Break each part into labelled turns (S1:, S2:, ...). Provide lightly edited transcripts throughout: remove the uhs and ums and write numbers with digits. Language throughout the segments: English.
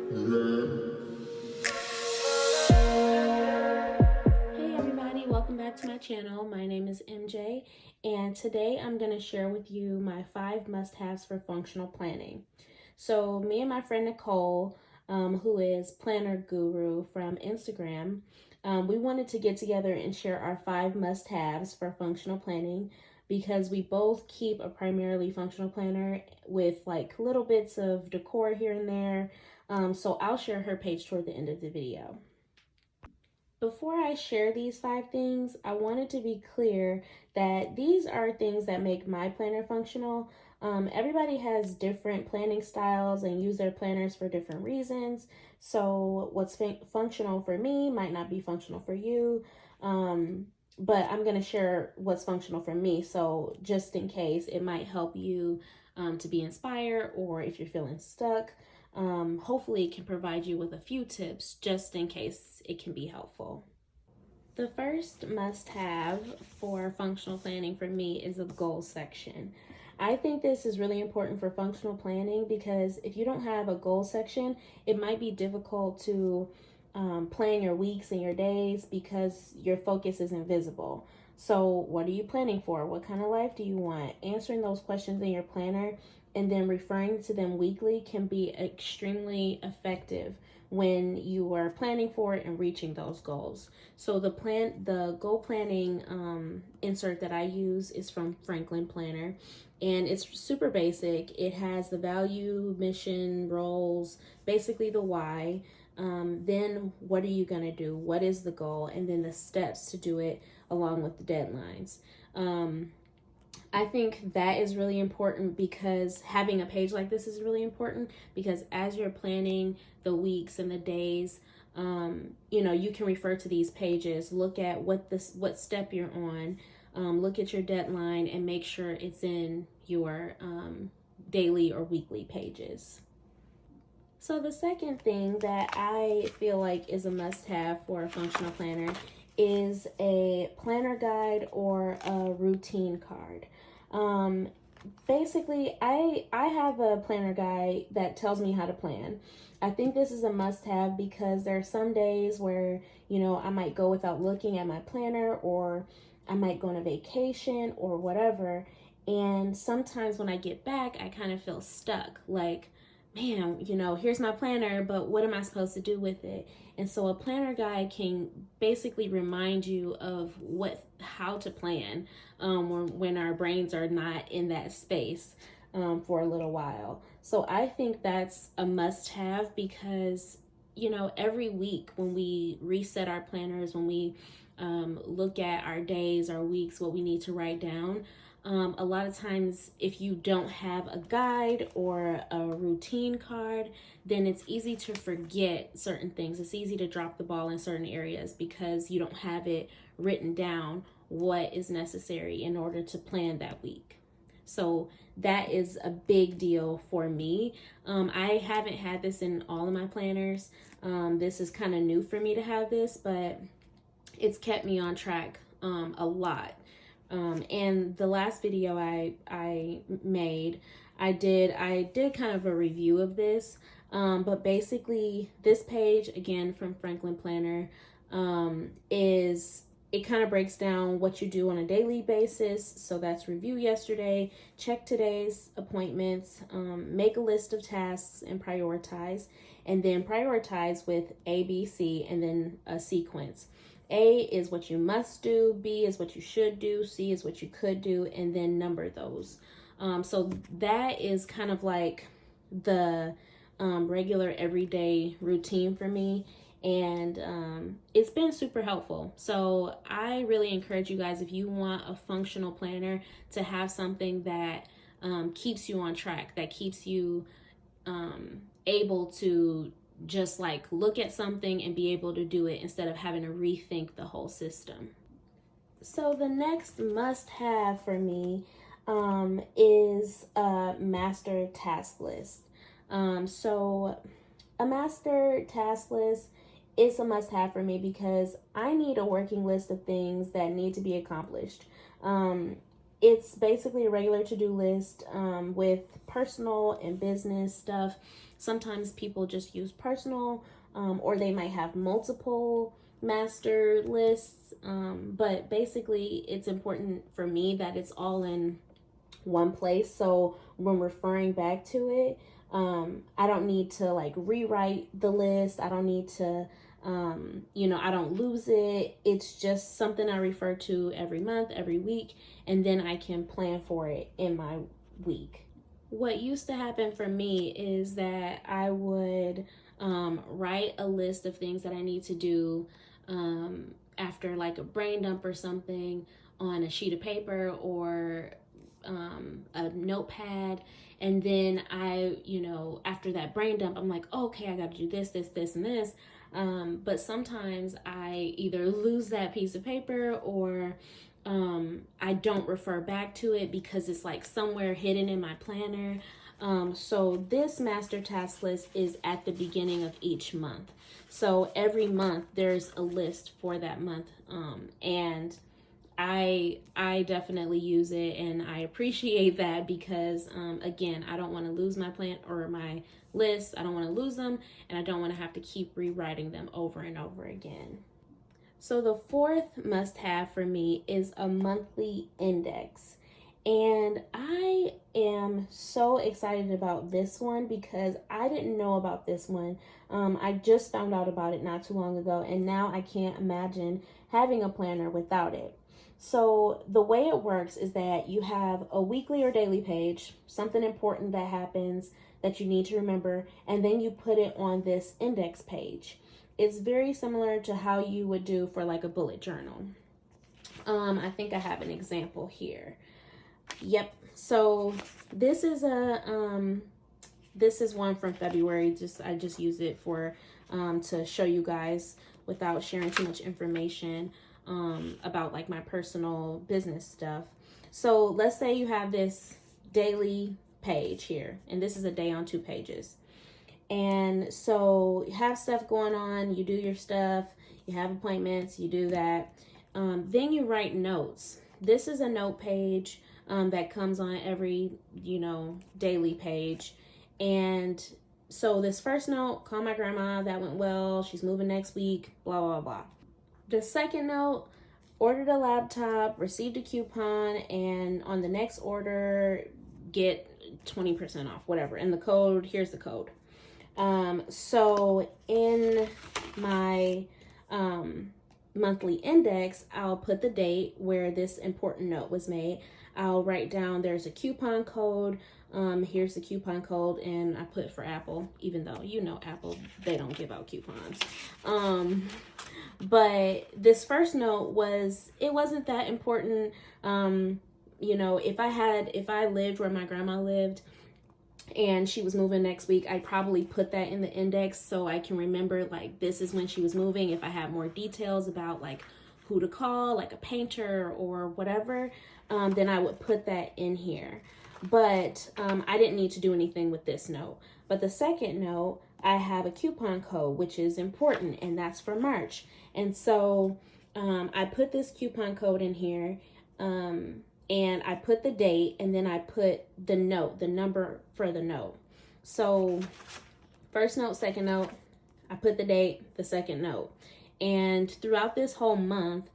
S1: Hey everybody, welcome back to my channel. My name is MJ, and today I'm going to share with you my 5 must-haves for functional planning. So me and my friend Nicole, who is Planner Guru from Instagram, we wanted to get together and share our 5 must-haves for functional planning because we both keep a primarily functional planner with like little bits of decor here and there. So I'll share her page toward the end of the video. Before I share these 5 things, I wanted to be clear that these are things that make my planner functional. Everybody has different planning styles and use their planners for different reasons. So what's functional for me might not be functional for you. But I'm going to share what's functional for me. So just in case, it might help you to be inspired, or if you're feeling stuck. Hopefully it can provide you with a few tips just in case it can be helpful. The first must-have for functional planning for me is a goal section. I think this is really important for functional planning because if you don't have a goal section, it might be difficult to plan your weeks and your days because your focus is invisible. So what are you planning for? What kind of life do you want? Answering those questions in your planner and then referring to them weekly can be extremely effective when you are planning for it and reaching those goals. So the goal planning insert that I use is from Franklin Planner, and it's super basic. It has the value, mission, roles, basically the why. Then what are you going to do? What is the goal? And then the steps to do it along with the deadlines. I think that is really important because having a page like this is really important because as you're planning the weeks and the days, you can refer to these pages, look at what step you're on, look at your deadline and make sure it's in your daily or weekly pages. So the second thing that I feel like is a must-have for a functional planner is a planner guide or a routine card. Basically, I have a planner guide that tells me how to plan. I think this is a must-have because there are some days where, I might go without looking at my planner, or I might go on a vacation or whatever. And sometimes when I get back, I kind of feel stuck. Like, man, here's my planner, but what am I supposed to do with it? And so a planner guide can basically remind you of how to plan when our brains are not in that space for a little while. So I think that's a must-have because, every week when we reset our planners, when we look at our days, our weeks, what we need to write down, a lot of times if you don't have a guide or a routine card, then it's easy to forget certain things. It's easy to drop the ball in certain areas because you don't have it written down what is necessary in order to plan that week. So that is a big deal for me. I haven't had this in all of my planners. This is kind of new for me to have this, but it's kept me on track a lot. And the last video I made, I did kind of a review of this, but basically this page, again from Franklin Planner, it kind of breaks down what you do on a daily basis. So that's review yesterday, check today's appointments, make a list of tasks and prioritize, and then prioritize with A, B, C, and then a sequence. A is what you must do, B is what you should do, C is what you could do, and then number those. So that is kind of like the regular everyday routine for me, and it's been super helpful. So I really encourage you guys, if you want a functional planner, to have something that keeps you on track, that keeps you able to just like look at something and be able to do it instead of having to rethink the whole system. So the next must-have for me is a master task list. So a master task list is a must-have for me because I need a working list of things that need to be accomplished. it's basically a regular to-do list with personal and business stuff. Sometimes people just use personal, or they might have multiple master lists. But basically, it's important for me that it's all in one place. So when referring back to it, I don't need to like rewrite the list. I don't need to, I don't lose it. It's just something I refer to every month, every week, and then I can plan for it in my week. What used to happen for me is that I would write a list of things that I need to do after like a brain dump or something on a sheet of paper or a notepad. And then after that brain dump, I'm like, oh, okay, I got to do this, this, this, and this. But sometimes I either lose that piece of paper or I don't refer back to it because it's like somewhere hidden in my planner. So this master task list is at the beginning of each month. So every month there's a list for that month. And I definitely use it, and I appreciate that because again, I don't want to lose my plan or my list. I don't want to lose them, and I don't want to have to keep rewriting them over and over again. So the fourth must-have for me is a monthly index. And I am so excited about this one because I didn't know about this one. I just found out about it not too long ago, and now I can't imagine having a planner without it. So the way it works is that you have a weekly or daily page, something important that happens that you need to remember, and then you put it on this index page. It's very similar to how you would do for like a bullet journal. I think I have an example here. Yep. So this is one from February. I just use it for to show you guys without sharing too much information about like my personal business stuff. So let's say you have this daily page here, and this is a day on 2 pages. And so you have stuff going on, you do your stuff, you have appointments, you do that. Then you write notes. This is a note page that comes on every, daily page. And so this first note, call my grandma, that went well, she's moving next week, blah, blah, blah. The second note, ordered a laptop, received a coupon, and on the next order, get 20% off, whatever. And the code, here's the code. So in my monthly index, I'll put the date where this important note was made. I'll write down there's a coupon code. Here's the coupon code, and I put for Apple, even though Apple, they don't give out coupons. But this first note wasn't that important. If I lived where my grandma lived and she was moving next week, I'd probably put that in the index so I can remember like this is when she was moving. If I had more details about like who to call, like a painter or whatever, then I would put that in here. But I didn't need to do anything with this note. But the second note, I have a coupon code, which is important, and that's for March. And so I put this coupon code in here, and I put the date, and then I put the note, the number for the note. So first note, second note, I put the date, the second note. And throughout this whole month,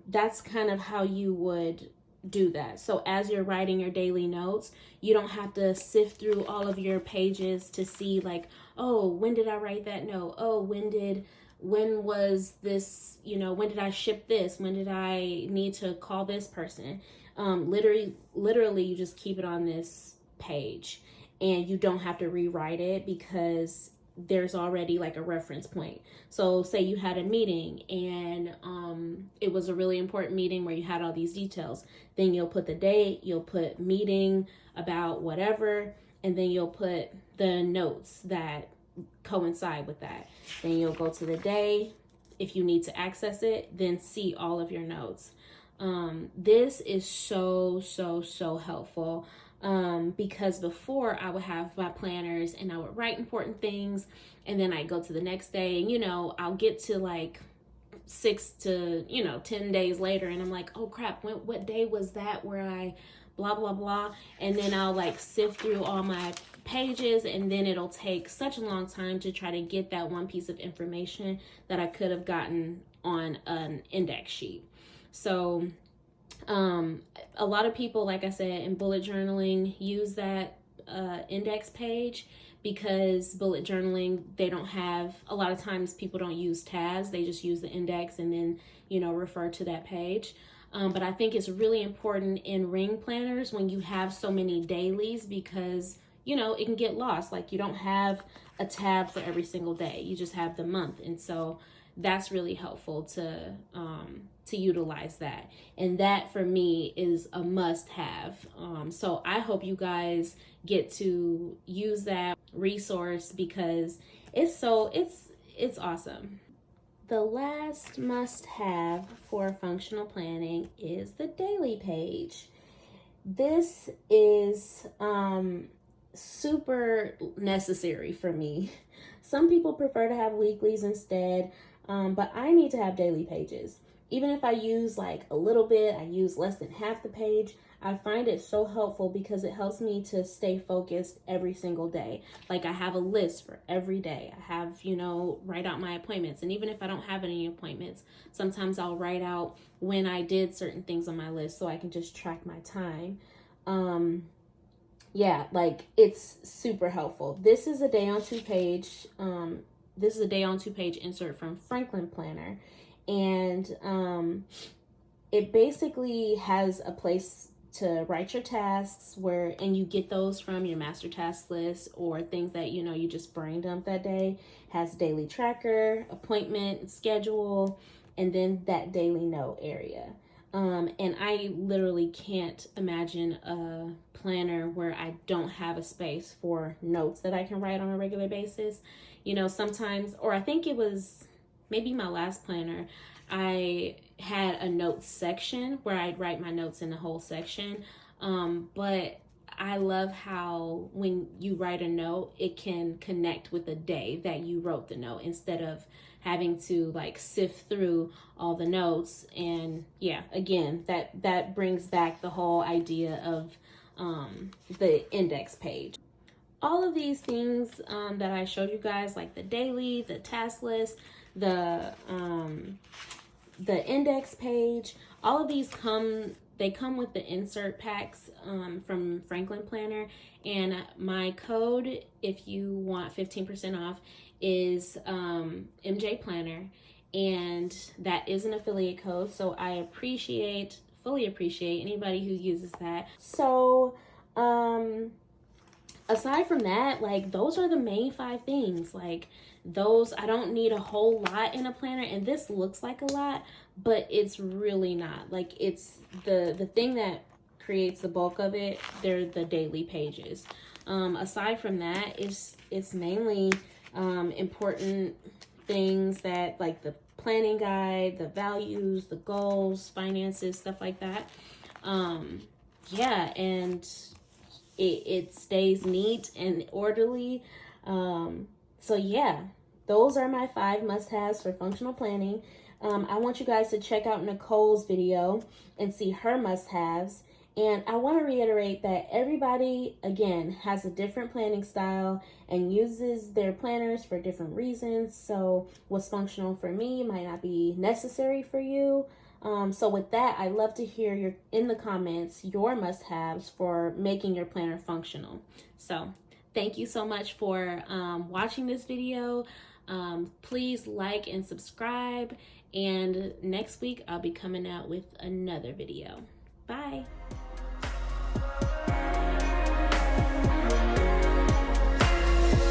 S1: that's kind of how you would do that. So as you're writing your daily notes, you don't have to sift through all of your pages to see like, oh, when did I write that note? Oh, when was this, when did I ship this? When did I need to call this person? Literally you just keep it on this page and you don't have to rewrite it because there's already like a reference point. So say you had a meeting and it was a really important meeting where you had all these details. Then you'll put the date, you'll put meeting about whatever, and then you'll put the notes that coincide with that. Then you'll go to the day. If you need to access it, then see all of your notes. This is so helpful. Because before I would have my planners and I would write important things and then I go to the next day and I'll get to like 6 to 10 days later, and I'm like, oh crap, what day was that where I blah blah blah, and then I'll like sift through all my pages, and then it'll take such a long time to try to get that one piece of information that I could have gotten on an index sheet. So a lot of people, like I said, in bullet journaling use that index page, because bullet journaling, they don't have, a lot of times people don't use tabs, they just use the index and then refer to that page. But I think it's really important in ring planners when you have so many dailies, because it can get lost. Like, you don't have a tab for every single day, you just have the month, and so that's really helpful to utilize that. And that for me is a must-have. So I hope you guys get to use that resource, because it's awesome. The last must-have for functional planning is the daily page. This is super necessary for me. Some people prefer to have weeklies instead, but I need to have daily pages. Even if I use like a little bit, I use less than half the page, I find it so helpful because it helps me to stay focused every single day. Like, I have a list for every day. I have, write out my appointments. And even if I don't have any appointments, sometimes I'll write out when I did certain things on my list so I can just track my time. Yeah, like, it's super helpful. This is a day on two page. This is a day on two page insert from Franklin Planner. And it basically has a place to write your tasks and you get those from your master task list or things that you just brain dump that day. Has daily tracker, appointment, schedule, and then that daily note area. And I literally can't imagine a planner where I don't have a space for notes that I can write on a regular basis. Sometimes, or I think it was maybe my last planner, I had a notes section where I'd write my notes in the whole section. But I love how when you write a note, it can connect with the day that you wrote the note instead of having to like sift through all the notes. And yeah, again, that brings back the whole idea of the index page. All of these things that I showed you guys, like the daily, the task list, the index page, all of these come with the insert packs from Franklin Planner. And my code, if you want 15% off, is MJ Planner, and that is an affiliate code. So I fully appreciate anybody who uses that. So aside from that, like, those are the main 5 things. Like, those, I don't need a whole lot in a planner, and this looks like a lot, but it's really not. Like, it's the thing that creates the bulk of it. They're the daily pages. Aside from that, it's mainly important things that, like, the planning guide, the values, the goals, finances, stuff like that. Yeah, and it stays neat and orderly. So yeah, those are my 5 must-haves for functional planning. I want you guys to check out Nicole's video and see her must-haves. And I want to reiterate that everybody, again, has a different planning style and uses their planners for different reasons. So what's functional for me might not be necessary for you. So with that, I'd love to hear in the comments your must-haves for making your planner functional. So thank you so much for watching this video. Please like and subscribe. And next week, I'll be coming out with another video. Bye.